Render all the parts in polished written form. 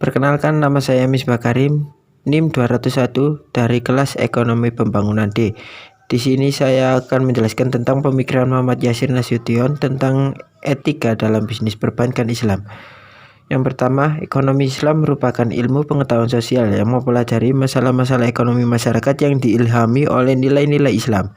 Perkenalkan, nama saya Misbah Karim, NIM 201 dari kelas Ekonomi Pembangunan D. Di sini saya akan menjelaskan tentang pemikiran Muhammad Yasir Nasution tentang etika dalam bisnis perbankan Islam. Yang pertama, ekonomi Islam merupakan ilmu pengetahuan sosial yang mempelajari masalah-masalah ekonomi masyarakat yang diilhami oleh nilai-nilai Islam.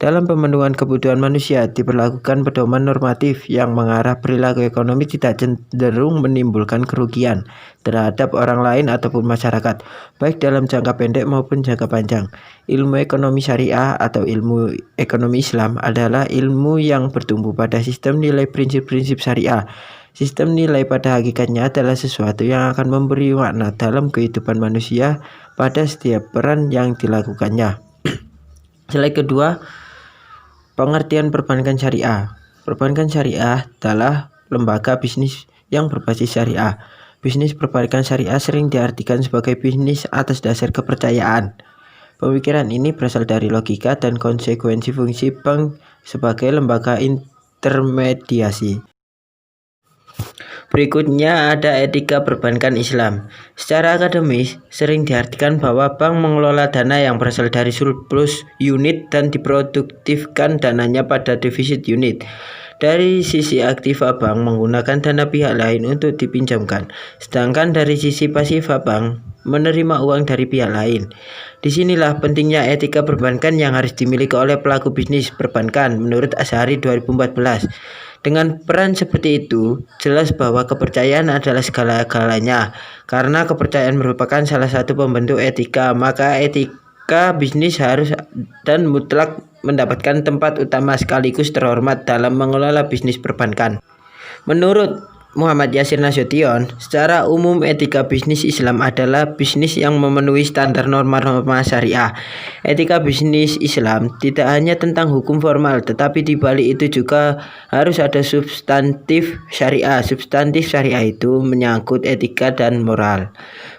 Dalam pemenuhan kebutuhan manusia, diberlakukan pedoman normatif yang mengarah perilaku ekonomi tidak cenderung menimbulkan kerugian terhadap orang lain ataupun masyarakat, baik dalam jangka pendek maupun jangka panjang. Ilmu ekonomi syariah atau ilmu ekonomi Islam adalah ilmu yang bertumbuh pada sistem nilai prinsip-prinsip syariah. Sistem nilai pada hakikatnya adalah sesuatu yang akan memberi makna dalam kehidupan manusia pada setiap peran yang dilakukannya. Slide kedua, pengertian perbankan syariah. Perbankan syariah adalah lembaga bisnis yang berbasis syariah. Bisnis perbankan syariah sering diartikan sebagai bisnis atas dasar kepercayaan. Pemikiran ini berasal dari logika dan konsekuensi fungsi bank sebagai lembaga intermediasi. Berikutnya ada etika perbankan Islam. Secara akademis, sering diartikan bahwa bank mengelola dana yang berasal dari surplus unit dan diproduktifkan dananya pada defisit unit. Dari sisi aktiva, bank menggunakan dana pihak lain untuk dipinjamkan, sedangkan dari sisi pasiva, bank menerima uang dari pihak lain. Disinilah pentingnya etika perbankan yang harus dimiliki oleh pelaku bisnis perbankan menurut Azhari 2014. Dengan peran seperti itu, jelas bahwa kepercayaan adalah segala-galanya. Karena kepercayaan merupakan salah satu pembentuk etika, maka etika bisnis harus dan mutlak mendapatkan tempat utama sekaligus terhormat dalam mengelola bisnis perbankan. Menurut Muhammad Yasir Nasution, secara umum etika bisnis Islam adalah bisnis yang memenuhi standar norma-norma syariah. Etika bisnis Islam tidak hanya tentang hukum formal, tetapi di balik itu juga harus ada substantif syariah. Substantif syariah itu menyangkut etika dan moral.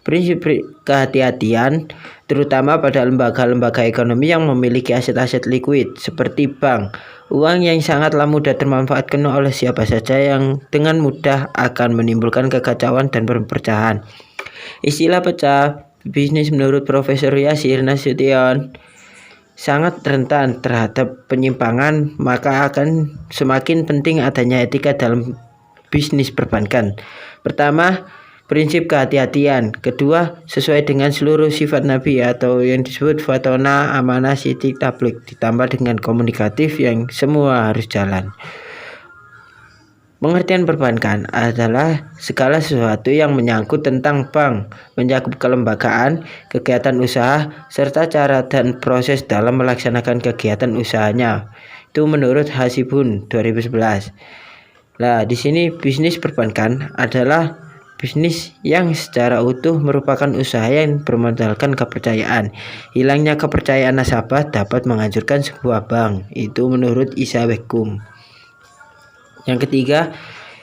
Prinsip kehati-hatian terutama pada lembaga-lembaga ekonomi yang memiliki aset-aset likuid seperti bank. Uang yang sangatlah mudah termanfaatkan oleh siapa saja yang dengan mudah akan menimbulkan kekacauan dan perpecahan. Istilah pecah bisnis menurut Profesor Yasir Nasution sangat rentan terhadap penyimpangan, maka akan semakin penting adanya etika dalam bisnis perbankan. Pertama, prinsip kehati-hatian. Kedua, sesuai dengan seluruh sifat Nabi atau yang disebut fatona, amanah, sidik, tablik, ditambah dengan komunikatif yang semua harus jalan. Pengertian perbankan adalah segala sesuatu yang menyangkut tentang bank, mencakup kelembagaan, kegiatan usaha, serta cara dan proses dalam melaksanakan kegiatan usahanya. Itu menurut Hasibun 2011. Nah, di sini bisnis perbankan adalah bisnis yang secara utuh merupakan usaha yang bermodalkan kepercayaan. Hilangnya kepercayaan nasabah dapat menghancurkan sebuah bank. Itu menurut Isa Wekum. Yang ketiga,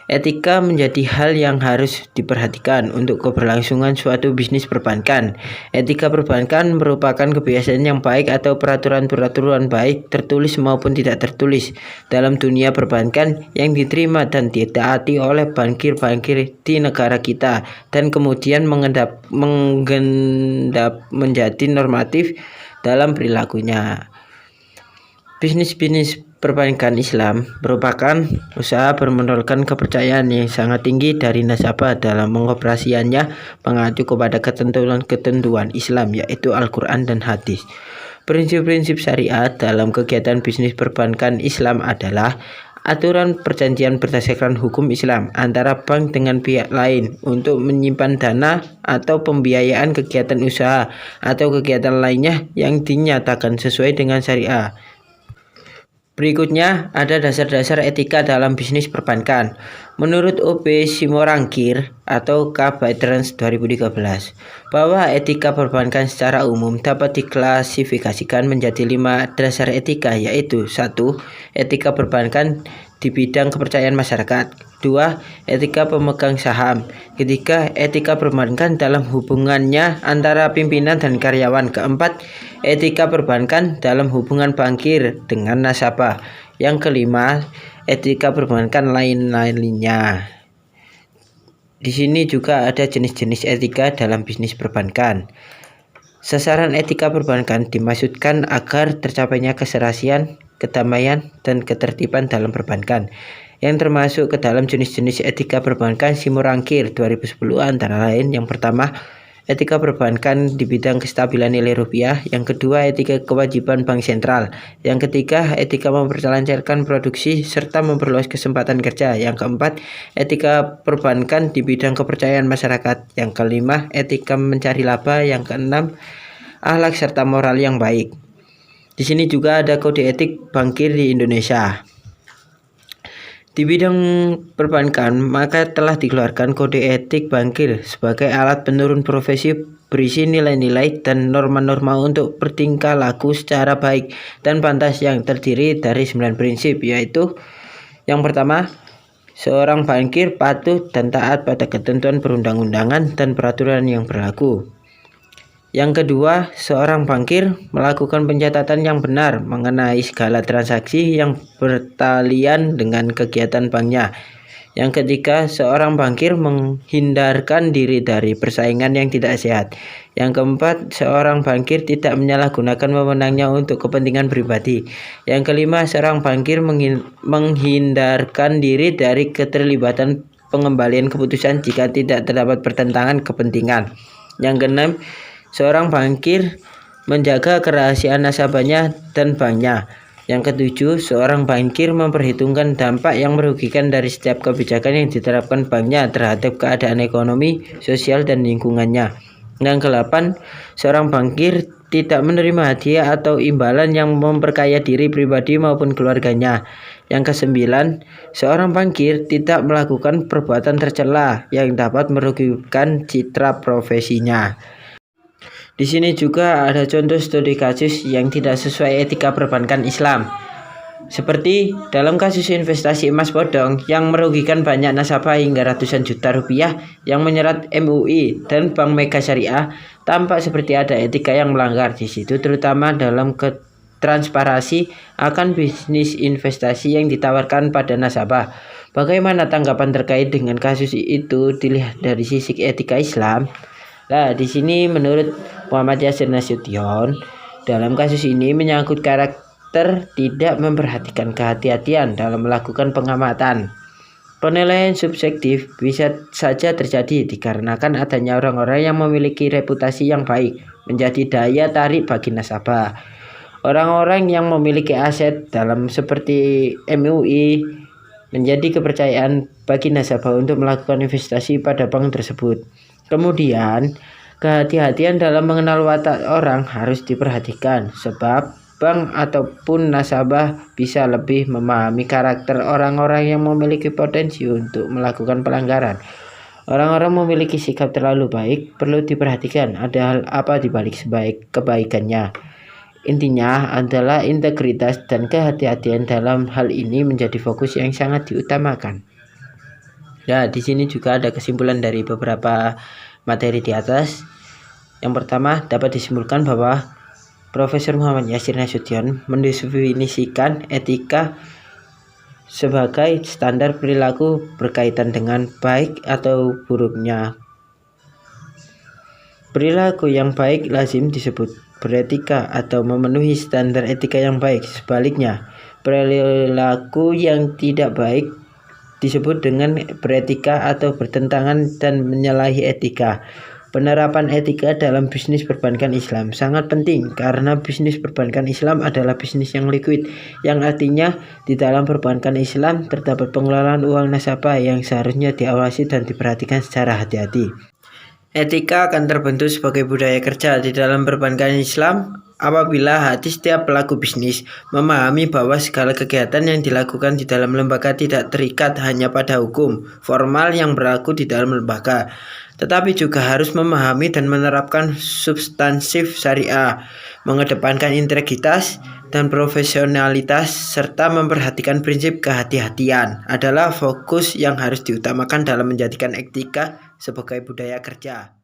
etika menjadi hal yang harus diperhatikan untuk keberlangsungan suatu bisnis perbankan. Etika perbankan merupakan kebiasaan yang baik atau peraturan-peraturan baik tertulis maupun tidak tertulis dalam dunia perbankan yang diterima dan ditaati oleh bankir-bankir di negara kita dan kemudian mengendap menjadi normatif dalam perilakunya. Bisnis-bisnis perbankan Islam merupakan usaha bermodalkan kepercayaan yang sangat tinggi dari nasabah dalam mengoperasiannya mengacu kepada ketentuan-ketentuan Islam yaitu Al-Quran dan hadis. Prinsip-prinsip syariat dalam kegiatan bisnis perbankan Islam adalah aturan perjanjian berdasarkan hukum Islam antara bank dengan pihak lain untuk menyimpan dana atau pembiayaan kegiatan usaha atau kegiatan lainnya yang dinyatakan sesuai dengan syariah. Berikutnya ada dasar-dasar etika dalam bisnis perbankan. Menurut OP Simorangkir atau K Veterans 2013, bahwa etika perbankan secara umum dapat diklasifikasikan menjadi 5 dasar etika, yaitu 1. Etika perbankan di bidang kepercayaan masyarakat. 2. Etika pemegang saham. Ketiga, etika perbankan dalam hubungannya antara pimpinan dan karyawan. Keempat, etika perbankan dalam hubungan bankir dengan nasabah. Yang kelima, etika perbankan lain-lainnya. Di sini juga ada jenis-jenis etika dalam bisnis perbankan. Sasaran etika perbankan dimaksudkan agar tercapainya keserasian, kedamaian, dan ketertiban dalam perbankan, yang termasuk ke dalam jenis-jenis etika perbankan Simorangkir 2010 antara lain. Yang pertama, etika perbankan di bidang kestabilan nilai rupiah. Yang kedua, etika kewajiban bank sentral. Yang ketiga, etika memperlancarkan produksi serta memperluas kesempatan kerja. Yang keempat, etika perbankan di bidang kepercayaan masyarakat. Yang kelima, etika mencari laba. Yang keenam, akhlak serta moral yang baik. Di sini juga ada kode etik bankir di Indonesia. Di bidang perbankan, maka telah dikeluarkan kode etik bankir sebagai alat penurun profesi berisi nilai-nilai dan norma-norma untuk bertingkah laku secara baik dan pantas yang terdiri dari 9 prinsip, yaitu yang pertama, seorang bankir patuh dan taat pada ketentuan perundang-undangan dan peraturan yang berlaku. Yang kedua, seorang bankir melakukan pencatatan yang benar mengenai segala transaksi yang bertalian dengan kegiatan banknya. Yang ketiga, seorang bankir menghindarkan diri dari persaingan yang tidak sehat. Yang keempat, seorang bankir tidak menyalahgunakan wewenangnya untuk kepentingan pribadi. Yang kelima, seorang bankir menghindarkan diri dari keterlibatan pengembalian keputusan jika tidak terdapat pertentangan kepentingan. Yang keenam, seorang bankir menjaga kerahasiaan nasabahnya dan banknya. Yang ketujuh, seorang bankir memperhitungkan dampak yang merugikan dari setiap kebijakan yang diterapkan banknya terhadap keadaan ekonomi, sosial, dan lingkungannya. Yang kedelapan, seorang bankir tidak menerima hadiah atau imbalan yang memperkaya diri pribadi maupun keluarganya. Yang kesembilan, seorang bankir tidak melakukan perbuatan tercela yang dapat merugikan citra profesinya. Di sini juga ada contoh studi kasus yang tidak sesuai etika perbankan Islam. Seperti dalam kasus investasi emas bodong yang merugikan banyak nasabah hingga ratusan juta rupiah yang menyerat MUI dan Bank Mega Syariah, tampak seperti ada etika yang melanggar di situ, terutama dalam transparansi akan bisnis investasi yang ditawarkan pada nasabah. Bagaimana tanggapan terkait dengan kasus itu dilihat dari sisi etika Islam? Nah, di sini menurut Muhammad Yasir Nasution, dalam kasus ini menyangkut karakter tidak memperhatikan kehati-hatian dalam melakukan pengamatan. Penilaian subjektif bisa saja terjadi dikarenakan adanya orang-orang yang memiliki reputasi yang baik menjadi daya tarik bagi nasabah. Orang-orang yang memiliki aset dalam seperti MUI menjadi kepercayaan bagi nasabah untuk melakukan investasi pada bank tersebut. Kemudian, kehati-hatian dalam mengenal watak orang harus diperhatikan, sebab bank ataupun nasabah bisa lebih memahami karakter orang-orang yang memiliki potensi untuk melakukan pelanggaran. Orang-orang memiliki sikap terlalu baik perlu diperhatikan ada hal apa di balik kebaikannya. Intinya adalah integritas dan kehati-hatian dalam hal ini menjadi fokus yang sangat diutamakan. Nah, di sini juga ada kesimpulan dari beberapa materi di atas. Yang pertama, dapat disimpulkan bahwa Profesor Muhammad Yasir Nasution mendefinisikan etika sebagai standar perilaku berkaitan dengan baik atau buruknya. Perilaku yang baik lazim disebut beretika atau memenuhi standar etika yang baik. Sebaliknya, perilaku yang tidak baik disebut dengan beretika atau bertentangan dan menyalahi etika. Penerapan etika dalam bisnis perbankan Islam sangat penting karena bisnis perbankan Islam adalah bisnis yang liquid, yang artinya di dalam perbankan Islam terdapat pengelolaan uang nasabah yang seharusnya diawasi dan diperhatikan secara hati-hati. Etika akan terbentuk sebagai budaya kerja di dalam perbankan Islam apabila hati setiap pelaku bisnis memahami bahwa segala kegiatan yang dilakukan di dalam lembaga tidak terikat hanya pada hukum formal yang berlaku di dalam lembaga, tetapi juga harus memahami dan menerapkan substansif syariah, mengedepankan integritas dan profesionalitas, serta memperhatikan prinsip kehati-hatian adalah fokus yang harus diutamakan dalam menjadikan etika sebagai budaya kerja.